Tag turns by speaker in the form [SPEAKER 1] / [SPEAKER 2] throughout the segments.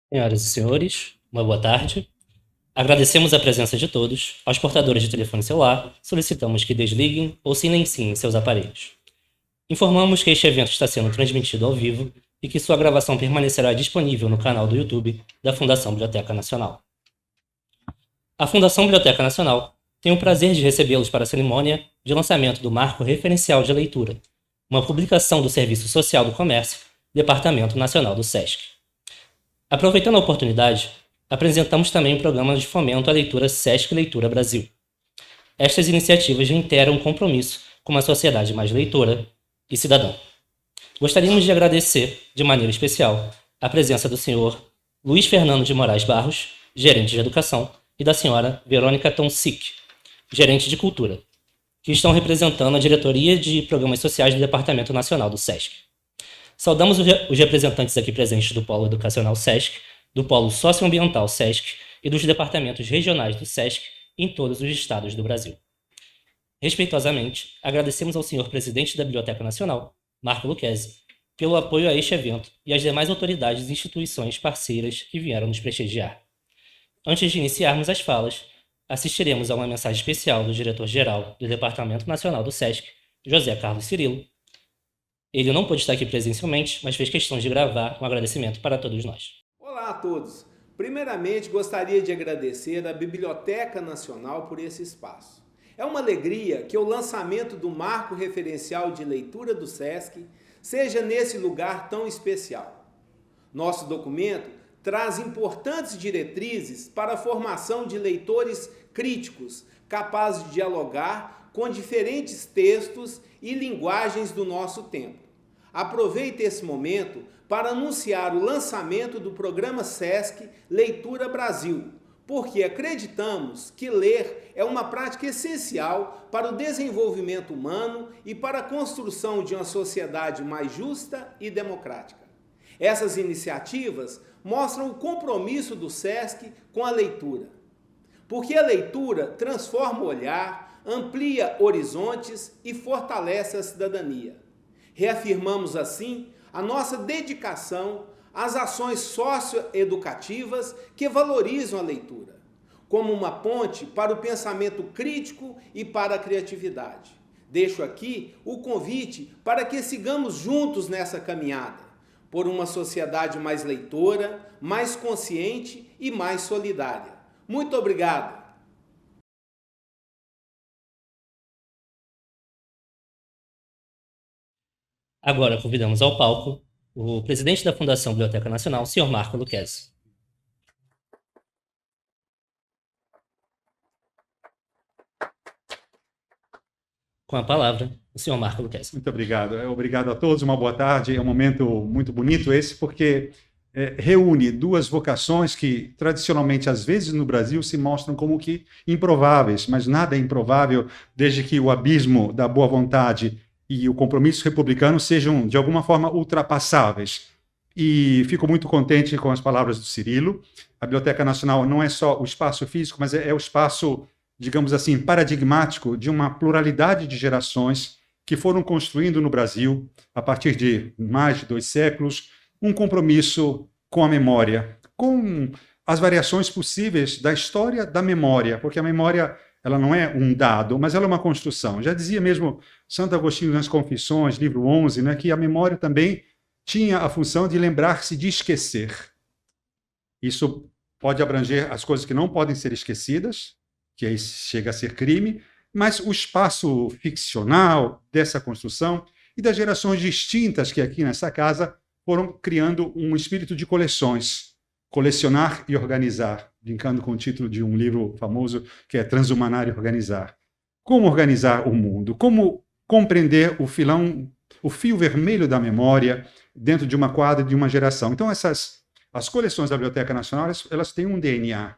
[SPEAKER 1] Senhoras e senhores, uma boa tarde. Agradecemos a presença de todos. Aos portadores de telefone celular, solicitamos que desliguem ou silenciem seus aparelhos. Informamos que este evento está sendo transmitido ao vivo e que sua gravação permanecerá disponível no canal do YouTube da Fundação Biblioteca Nacional. A Fundação Biblioteca Nacional tem o prazer de recebê-los para a cerimônia de lançamento do Marco Referencial de Leitura, uma publicação do Serviço Social do Comércio, Departamento Nacional do SESC. Aproveitando a oportunidade, apresentamos também o programa de fomento à leitura SESC Leitura Brasil. Estas iniciativas reiteram um compromisso com uma sociedade mais leitora e cidadã. Gostaríamos de agradecer, de maneira especial, a presença do senhor Luiz Fernando de Moraes Barros, gerente de educação, e da senhora Verônica Tonsik, gerente de cultura, que estão representando a diretoria de programas sociais do Departamento Nacional do SESC. Saudamos os representantes aqui presentes do Polo Educacional SESC, do Polo Socioambiental SESC e dos departamentos regionais do SESC em todos os estados do Brasil. Respeitosamente, agradecemos ao senhor presidente da Biblioteca Nacional, Marco Lucchesi, pelo apoio a este evento e às demais autoridades e instituições parceiras que vieram nos prestigiar. Antes de iniciarmos as falas, assistiremos a uma mensagem especial do diretor-geral do Departamento Nacional do SESC, José Carlos Cirilo. Ele não pôde estar aqui presencialmente, mas fez questão de gravar um agradecimento para todos nós.
[SPEAKER 2] Olá a todos! Primeiramente, gostaria de agradecer à Biblioteca Nacional por esse espaço. É uma alegria que o lançamento do Marco Referencial de Leitura do SESC seja nesse lugar tão especial. Nosso documento traz importantes diretrizes para a formação de leitores críticos, capazes de dialogar com diferentes textos e linguagens do nosso tempo. Aproveite esse momento para anunciar o lançamento do programa SESC Leitura Brasil, porque acreditamos que ler é uma prática essencial para o desenvolvimento humano e para a construção de uma sociedade mais justa e democrática. Essas iniciativas mostram o compromisso do SESC com a leitura, porque a leitura transforma o olhar, amplia horizontes e fortalece a cidadania. Reafirmamos assim a nossa dedicação às ações socioeducativas que valorizam a leitura, como uma ponte para o pensamento crítico e para a criatividade. Deixo aqui o convite para que sigamos juntos nessa caminhada, por uma sociedade mais leitora, mais consciente e mais solidária. Muito obrigado!
[SPEAKER 1] Agora convidamos ao palco o presidente da Fundação Biblioteca Nacional, senhor Marco Lucchesi. Com a palavra, o senhor Marco Lucchesi.
[SPEAKER 3] Muito obrigado. Obrigado a todos, uma boa tarde. É um momento muito bonito esse, porque reúne duas vocações que, tradicionalmente, às vezes no Brasil, se mostram como que improváveis, mas nada é improvável desde que o abismo da boa vontade e o compromisso republicano sejam, de alguma forma, ultrapassáveis. E fico muito contente com as palavras do Cirilo. A Biblioteca Nacional não é só o espaço físico, mas é o espaço, digamos assim, paradigmático de uma pluralidade de gerações que foram construindo no Brasil, a partir de mais de 2 séculos, um compromisso com a memória, com as variações possíveis da história da memória, porque a memória ela não é um dado, mas ela é uma construção. Já dizia mesmo Santo Agostinho nas Confissões, livro 11, né, que a memória também tinha a função de lembrar-se de esquecer. Isso pode abranger as coisas que não podem ser esquecidas, que aí chega a ser crime, mas o espaço ficcional dessa construção e das gerações distintas que aqui nessa casa foram criando um espírito de coleções, colecionar e organizar, brincando com o título de um livro famoso que é Transumanar e Organizar. Como organizar o mundo? Como compreender o fio vermelho da memória dentro de uma quadra de uma geração? Então as coleções da Biblioteca Nacional, elas têm um DNA.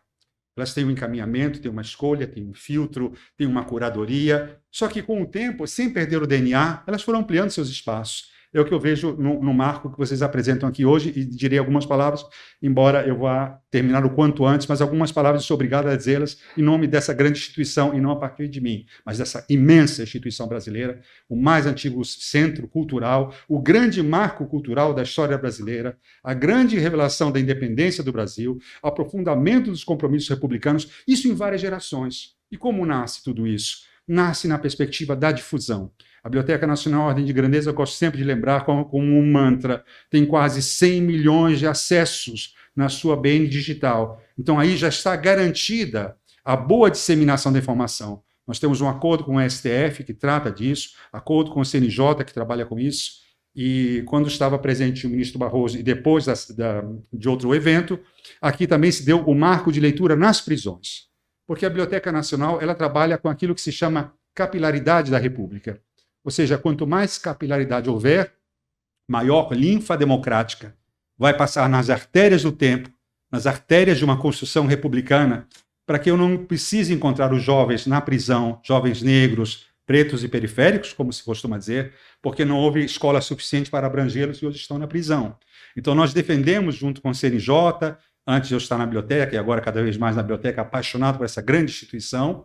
[SPEAKER 3] Elas têm um encaminhamento, têm uma escolha, têm um filtro, têm uma curadoria. Só que, com o tempo, sem perder o DNA, elas foram ampliando seus espaços. é o que eu vejo no marco que vocês apresentam aqui hoje, e direi algumas palavras, embora eu vá terminar o quanto antes, mas algumas palavras, sou obrigado a dizê-las em nome dessa grande instituição, e não a partir de mim, mas dessa imensa instituição brasileira, o mais antigo centro cultural, o grande marco cultural da história brasileira, a grande revelação da independência do Brasil, o aprofundamento dos compromissos republicanos, isso em várias gerações. E como nasce tudo isso? Nasce na perspectiva da difusão. A Biblioteca Nacional Ordem de Grandeza, eu gosto sempre de lembrar como um mantra, tem quase 100 milhões de acessos na sua BN digital. Então, aí já está garantida a boa disseminação da informação. Nós temos um acordo com o STF, que trata disso, acordo com o CNJ, que trabalha com isso, e quando estava presente o ministro Barroso, e depois de outro evento, aqui também se deu o marco de leitura nas prisões. Porque a Biblioteca Nacional ela trabalha com aquilo que se chama capilaridade da República. Ou seja, quanto mais capilaridade houver, maior linfa democrática vai passar nas artérias do tempo, nas artérias de uma construção republicana, para que eu não precise encontrar os jovens na prisão, jovens negros, pretos e periféricos, como se costuma dizer, porque não houve escola suficiente para abrangê-los e hoje estão na prisão. Então, nós defendemos, junto com o CNJ, antes de eu estar na biblioteca, e agora cada vez mais na biblioteca, apaixonado por essa grande instituição,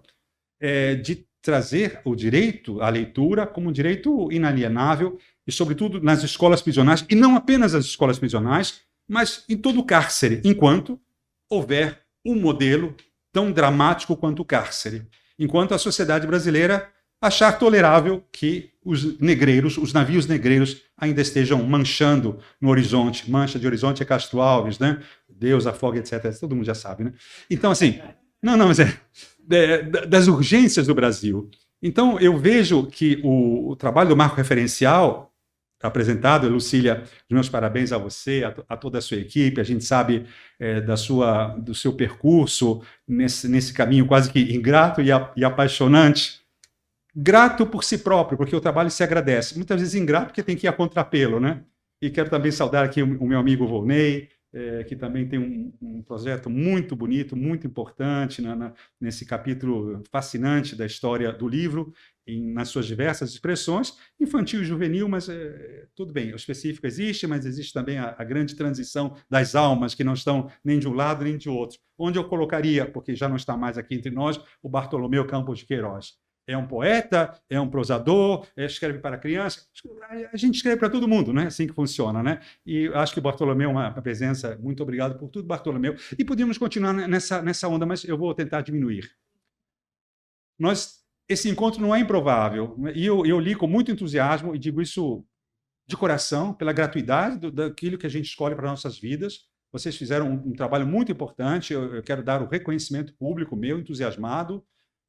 [SPEAKER 3] de trazer o direito à leitura como um direito inalienável, e sobretudo nas escolas prisionais, e não apenas nas escolas prisionais, mas em todo o cárcere, enquanto houver um modelo tão dramático quanto o cárcere. Enquanto a sociedade brasileira achar tolerável que os negreiros, os navios negreiros, ainda estejam manchando no horizonte. Mancha de horizonte é Castro Alves, né? Deus afoga, etc. Todo mundo já sabe, né? Então, assim, mas das urgências do Brasil. Então, eu vejo que o trabalho do marco referencial apresentado, Lucília, os meus parabéns a você, a toda a sua equipe, a gente sabe do seu percurso nesse caminho quase que ingrato e apaixonante. Grato por si próprio, porque o trabalho se agradece. Muitas vezes ingrato porque tem que ir a contrapelo, né? E quero também saudar aqui o meu amigo Volney, que também tem um projeto muito bonito, muito importante nesse capítulo fascinante da história do livro, nas suas diversas expressões, infantil e juvenil, mas tudo bem, o específico existe, mas existe também a grande transição das almas, que não estão nem de um lado nem de outro. Onde eu colocaria, porque já não está mais aqui entre nós, o Bartolomeu Campos de Queiroz. É um poeta, é um prosador, escreve para criança. A gente escreve para todo mundo, né? Assim que funciona, né? E acho que o Bartolomeu é uma presença. Muito obrigado por tudo, Bartolomeu. E podíamos continuar nessa onda, mas eu vou tentar diminuir. Esse encontro não é improvável. E eu li com muito entusiasmo, e digo isso de coração, pela gratuidade daquilo que a gente escolhe para nossas vidas. Vocês fizeram um trabalho muito importante. Eu quero dar o reconhecimento público meu, entusiasmado,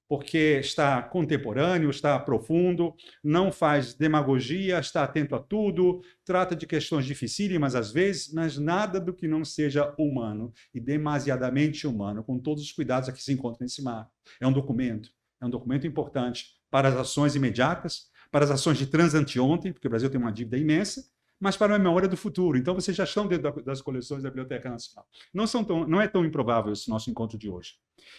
[SPEAKER 3] porque está contemporâneo, está profundo, não faz demagogia, está atento a tudo, trata de questões dificílimas às vezes, mas nada do que não seja humano, e demasiadamente humano, com todos os cuidados a que se encontra nesse marco. É um documento importante para as ações imediatas, para as ações de transanteontem, porque o Brasil tem uma dívida imensa, mas para a memória do futuro. Então, vocês já estão dentro das coleções da Biblioteca Nacional. Não é tão improvável esse nosso encontro de hoje.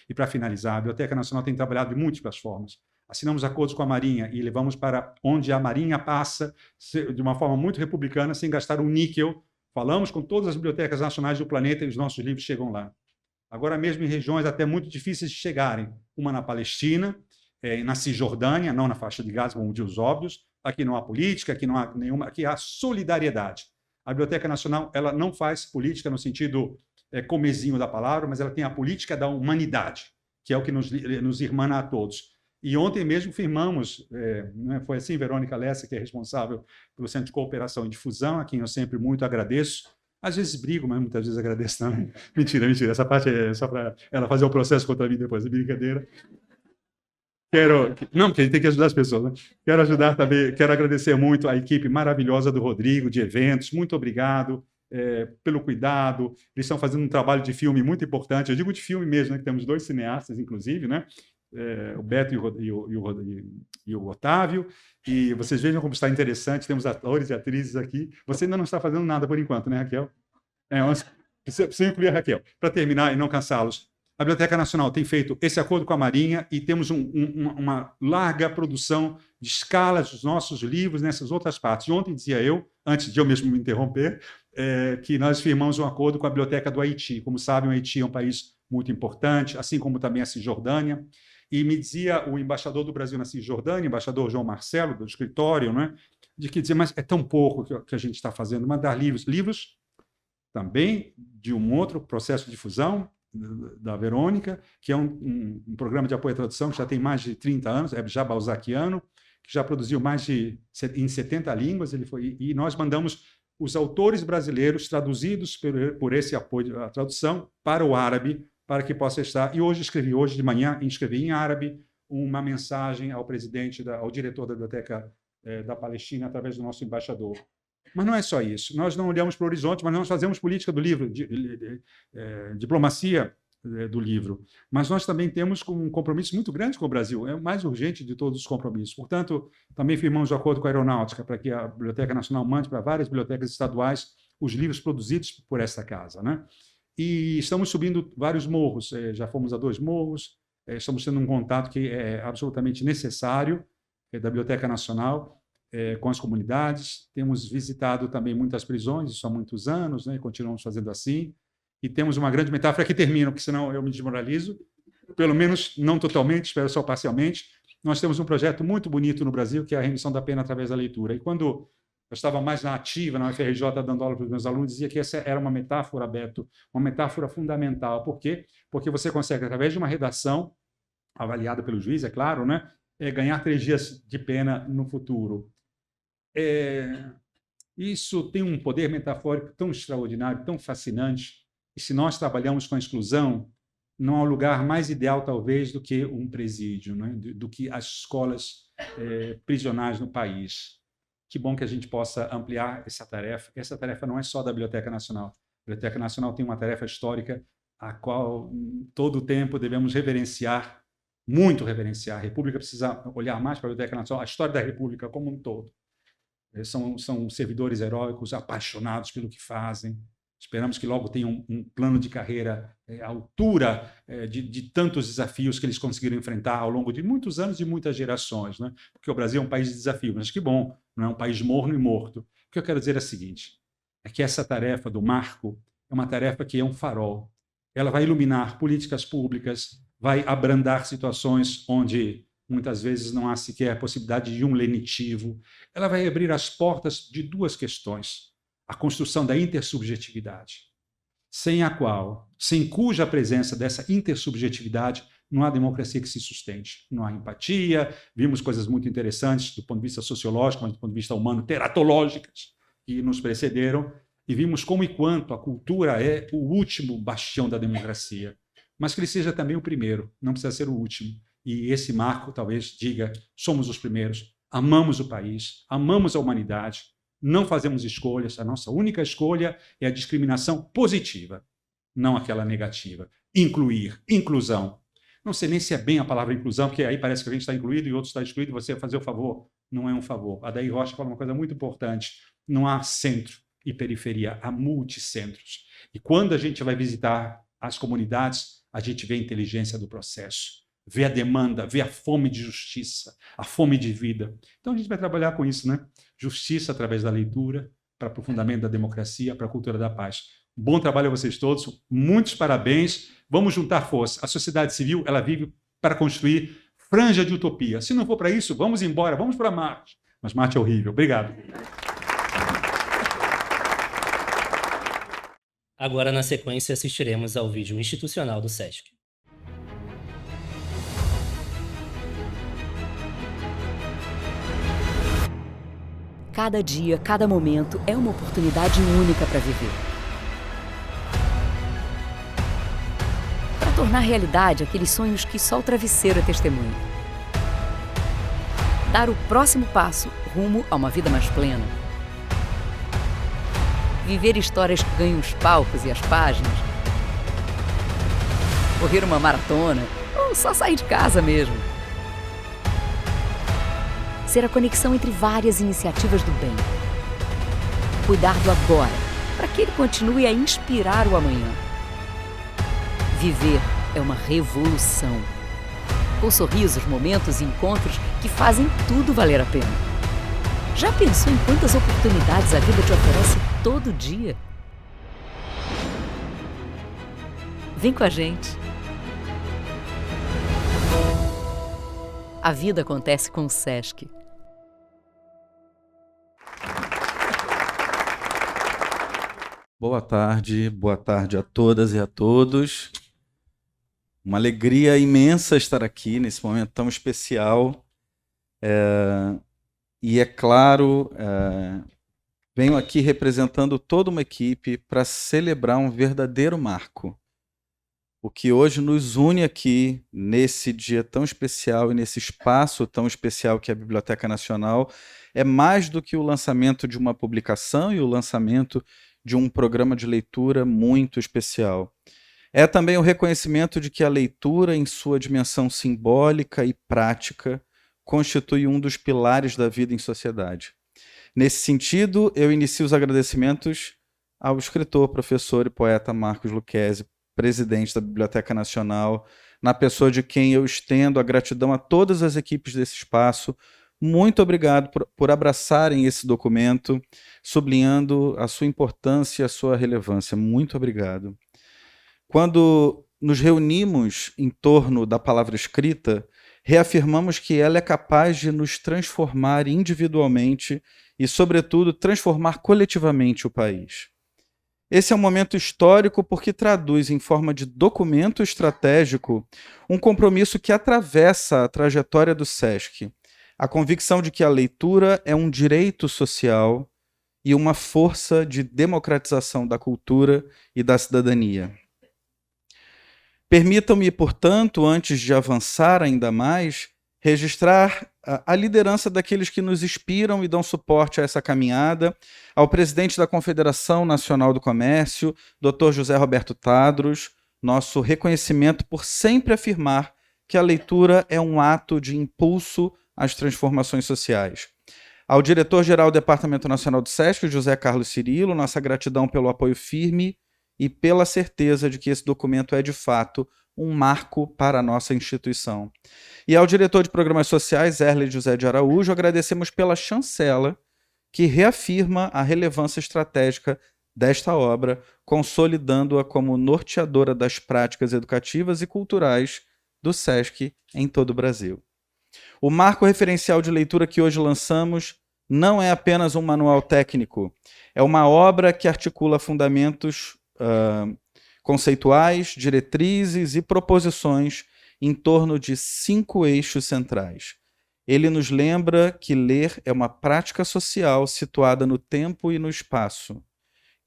[SPEAKER 3] E, para finalizar, a Biblioteca Nacional tem trabalhado de múltiplas formas. Assinamos acordos com a Marinha e levamos para onde a Marinha passa, de uma forma muito republicana, sem gastar um níquel. Falamos com todas as bibliotecas nacionais do planeta e os nossos livros chegam lá. Agora mesmo em regiões até muito difíceis de chegarem. Uma na Palestina, na Cisjordânia, não na faixa de Gaza, como diz os óbvios. Aqui não há política, aqui não há nenhuma, aqui há solidariedade. A Biblioteca Nacional ela não faz política no sentido comezinho da palavra, mas ela tem a política da humanidade, que é o que nos irmana a todos. E ontem mesmo firmamos, foi assim, Verônica Lessa, que é responsável pelo Centro de Cooperação e Difusão, a quem eu sempre muito agradeço. Às vezes brigo, mas muitas vezes agradeço também. Mentira. Essa parte é só para ela fazer o processo contra mim depois, é brincadeira. Não, porque a gente tem que ajudar as pessoas, né? Quero ajudar também, quero agradecer muito a equipe maravilhosa do Rodrigo, de eventos. Muito obrigado pelo cuidado. Eles estão fazendo um trabalho de filme muito importante. Eu digo de filme mesmo, né? Que temos 2 cineastas, inclusive, né? O Beto e o Otávio. E vocês vejam como está interessante. Temos atores e atrizes aqui. Você ainda não está fazendo nada por enquanto, né, Raquel? Preciso incluir a Raquel. Para terminar e não cansá-los. A Biblioteca Nacional tem feito esse acordo com a Marinha e temos uma larga produção de escalas dos nossos livros nessas outras partes. E ontem dizia eu, antes de eu mesmo me interromper, que nós firmamos um acordo com a Biblioteca do Haiti. Como sabem, o Haiti é um país muito importante, assim como também a Cisjordânia. E me dizia o embaixador do Brasil na Cisjordânia, embaixador João de do escritório, né, de que dizia, mas é tão pouco que a gente está fazendo, mandar livros também de um outro processo de difusão, da Verônica, que é um programa de apoio à tradução que já tem mais de 30 anos, é já balzaquiano, que já produziu em 70 línguas, e nós mandamos os autores brasileiros traduzidos por esse apoio à tradução para o árabe, para que possa estar. E hoje de manhã, escrevi em árabe uma mensagem ao diretor da Biblioteca da Palestina, através do nosso embaixador. Mas não é só isso. Nós não olhamos para o horizonte, mas nós fazemos política do livro, diplomacia do livro. Mas nós também temos um compromisso muito grande com o Brasil. É o mais urgente de todos os compromissos. Portanto, também firmamos um acordo com a Aeronáutica para que a Biblioteca Nacional mande para várias bibliotecas estaduais os livros produzidos por essa casa, né? E estamos subindo vários morros. Já fomos a 2 morros. Estamos tendo um contato que é absolutamente necessário da Biblioteca Nacional com as comunidades. Temos visitado também muitas prisões, isso há muitos anos, né? E continuamos fazendo assim. E temos uma grande metáfora que termina, porque senão eu me desmoralizo, pelo menos não totalmente, espero só parcialmente. Nós temos um projeto muito bonito no Brasil, que é a remissão da pena através da leitura. E quando eu estava mais na ativa, na UFRJ, dando aula para os meus alunos, dizia que essa era uma metáfora, Beto, uma metáfora fundamental. Por quê? Porque você consegue, através de uma redação, avaliada pelo juiz, é claro, né? Ganhar 3 dias de pena no futuro. Isso tem um poder metafórico tão extraordinário, tão fascinante, e se nós trabalhamos com a exclusão, não há lugar mais ideal, talvez, do que um presídio, né? do que as escolas prisionais no país. Que bom que a gente possa ampliar essa tarefa. Essa tarefa não é só da Biblioteca Nacional. A Biblioteca Nacional tem uma tarefa histórica a qual, todo o tempo, devemos reverenciar, muito reverenciar. A República precisa olhar mais para a Biblioteca Nacional, a história da República como um todo. São servidores heróicos, apaixonados pelo que fazem. Esperamos que logo tenham um plano de carreira à altura de tantos desafios que eles conseguiram enfrentar ao longo de muitos anos e muitas gerações, né? Porque o Brasil é um país de desafios, mas que bom, não é um país morno e morto. O que eu quero dizer é o seguinte, é que essa tarefa do marco é uma tarefa que é um farol. Ela vai iluminar políticas públicas, vai abrandar situações onde muitas vezes não há sequer possibilidade de um lenitivo. Ela vai abrir as portas de 2 questões. A construção da intersubjetividade, sem cuja presença dessa intersubjetividade não há democracia que se sustente. Não há empatia, vimos coisas muito interessantes do ponto de vista sociológico, mas do ponto de vista humano, teratológicas, que nos precederam, e vimos como e quanto a cultura é o último bastião da democracia, mas que ele seja também o primeiro, não precisa ser o último. E esse marco talvez diga, somos os primeiros, amamos o país, amamos a humanidade, não fazemos escolhas, a nossa única escolha é a discriminação positiva, não aquela negativa. Incluir, inclusão. Não sei nem se é bem a palavra inclusão, porque aí parece que a gente está incluído e outro está excluído, e você fazer o favor não é um favor. A Adair Rocha fala uma coisa muito importante, não há centro e periferia, há multicentros. E quando a gente vai visitar as comunidades, a gente vê a inteligência do processo, vê a demanda, vê a fome de justiça, a fome de vida. Então a gente vai trabalhar com isso, né? Justiça através da leitura, para aprofundamento da democracia, para a cultura da paz. Bom trabalho a vocês todos, muitos parabéns. Vamos juntar força. A sociedade civil, ela vive para construir franja de utopia. Se não for para isso, vamos embora, vamos para Marte. Mas Marte é horrível. Obrigado.
[SPEAKER 1] Agora, na sequência, assistiremos ao vídeo institucional do SESC.
[SPEAKER 4] Cada dia, cada momento é uma oportunidade única para viver. Para tornar realidade aqueles sonhos que só o travesseiro é testemunha. Dar o próximo passo rumo a uma vida mais plena. Viver histórias que ganham os palcos e as páginas. Correr uma maratona ou só sair de casa mesmo. Ser a conexão entre várias iniciativas do bem. Cuidar do agora, para que ele continue a inspirar o amanhã. Viver é uma revolução. Com sorrisos, momentos e encontros que fazem tudo valer a pena. Já pensou em quantas oportunidades a vida te oferece todo dia? Vem com a gente. A vida acontece com o Sesc.
[SPEAKER 5] Boa tarde a todas e a todos. Uma alegria imensa estar aqui nesse momento tão especial. E é claro, venho aqui representando toda uma equipe para celebrar um verdadeiro marco. O que hoje nos une aqui, nesse dia tão especial e nesse espaço tão especial que é a Biblioteca Nacional, é mais do que o lançamento de uma publicação e o lançamento de um programa de leitura muito especial. É também o reconhecimento de que a leitura, em sua dimensão simbólica e prática, constitui um dos pilares da vida em sociedade. Nesse sentido, eu inicio os agradecimentos ao escritor, professor e poeta Marcos Lucchesi, presidente da Biblioteca Nacional, na pessoa de quem eu estendo a gratidão a todas as equipes desse espaço. Muito obrigado por abraçarem esse documento, sublinhando a sua importância e a sua relevância. Muito obrigado. Quando nos reunimos em torno da palavra escrita, reafirmamos que ela é capaz de nos transformar individualmente e, sobretudo, transformar coletivamente o país. Esse é um momento histórico porque traduz em forma de documento estratégico um compromisso que atravessa a trajetória do Sesc, a convicção de que a leitura é um direito social e uma força de democratização da cultura e da cidadania. Permitam-me, portanto, antes de avançar ainda mais, registrar a liderança daqueles que nos inspiram e dão suporte a essa caminhada, ao presidente da Confederação Nacional do Comércio, Dr. José Roberto Tadros, nosso reconhecimento por sempre afirmar que a leitura é um ato de impulso às transformações sociais. Ao diretor-geral do Departamento Nacional do Sesc, José Carlos Cirilo, nossa gratidão pelo apoio firme e pela certeza de que esse documento é, de fato, um marco para a nossa instituição. E ao diretor de Programas Sociais, Erle José de Araújo, agradecemos pela chancela que reafirma a relevância estratégica desta obra, consolidando-a como norteadora das práticas educativas e culturais do Sesc em todo o Brasil. O marco referencial de leitura que hoje lançamos não é apenas um manual técnico, é uma obra que articula fundamentos conceituais, diretrizes e proposições em torno de 5 eixos centrais. Ele nos lembra que ler é uma prática social situada no tempo e no espaço,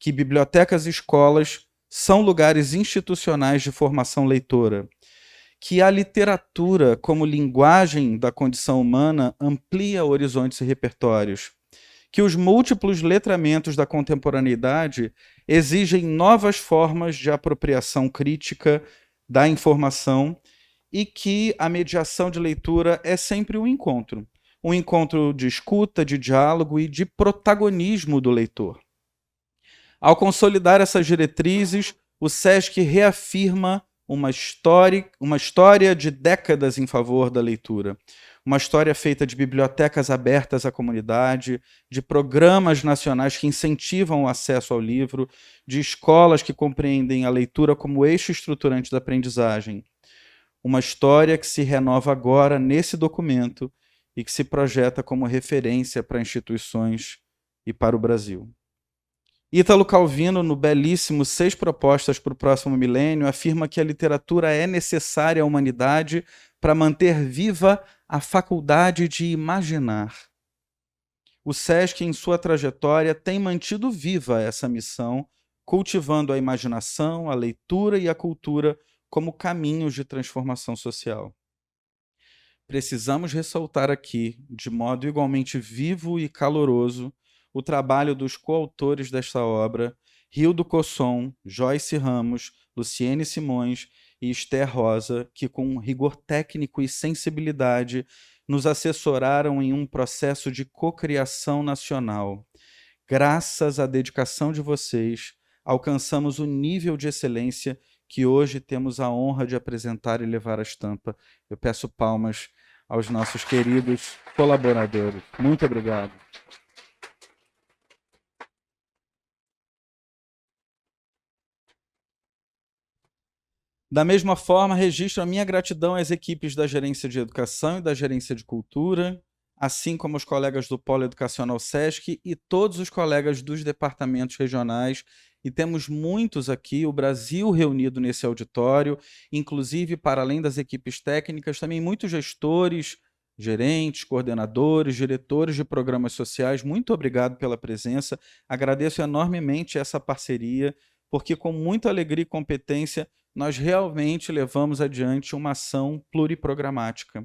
[SPEAKER 5] que bibliotecas e escolas são lugares institucionais de formação leitora, que a literatura, como linguagem da condição humana, amplia horizontes e repertórios, que os múltiplos letramentos da contemporaneidade exigem novas formas de apropriação crítica da informação e que a mediação de leitura é sempre um encontro de escuta, de diálogo e de protagonismo do leitor. Ao consolidar essas diretrizes, o Sesc reafirma uma história de décadas em favor da leitura. Uma história feita de bibliotecas abertas à comunidade, de programas nacionais que incentivam o acesso ao livro, de escolas que compreendem a leitura como eixo estruturante da aprendizagem. Uma história que se renova agora nesse documento e que se projeta como referência para instituições e para o Brasil. Ítalo Calvino, no belíssimo 6 Propostas para o Próximo Milênio, afirma que a literatura é necessária à humanidade para manter viva a faculdade de imaginar. O Sesc, em sua trajetória, tem mantido viva essa missão, cultivando a imaginação, a leitura e a cultura como caminhos de transformação social. Precisamos ressaltar aqui, de modo igualmente vivo e caloroso, o trabalho dos coautores desta obra, Hildo Cosson, Joyce Ramos, Luciene Simões e Esther Rosa, que com rigor técnico e sensibilidade nos assessoraram em um processo de cocriação nacional. Graças à dedicação de vocês, alcançamos o nível de excelência que hoje temos a honra de apresentar e levar a estampa. Eu peço palmas aos nossos queridos colaboradores. Muito obrigado. Da mesma forma, registro a minha gratidão às equipes da Gerência de Educação e da Gerência de Cultura, assim como os colegas do Polo Educacional SESC e todos os colegas dos departamentos regionais. E temos muitos aqui, o Brasil reunido nesse auditório, inclusive, para além das equipes técnicas, também muitos gestores, gerentes, coordenadores, diretores de programas sociais. Muito obrigado pela presença. Agradeço enormemente essa parceria, porque com muita alegria e competência nós realmente levamos adiante uma ação pluriprogramática.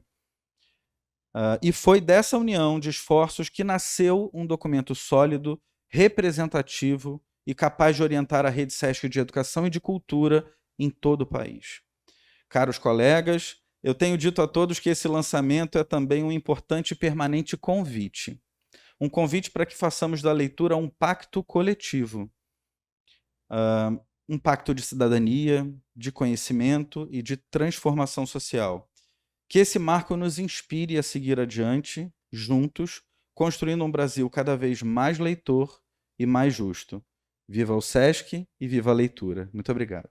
[SPEAKER 5] E foi dessa união de esforços que nasceu um documento sólido, representativo e capaz de orientar a rede SESC de Educação e de Cultura em todo o país. Caros colegas, eu tenho dito a todos que esse lançamento é também um importante e permanente convite. Um convite para que façamos da leitura um pacto coletivo. Um pacto de cidadania, de conhecimento e de transformação social. Que esse marco nos inspire a seguir adiante, juntos, construindo um Brasil cada vez mais leitor e mais justo. Viva o SESC e viva a leitura. Muito obrigado.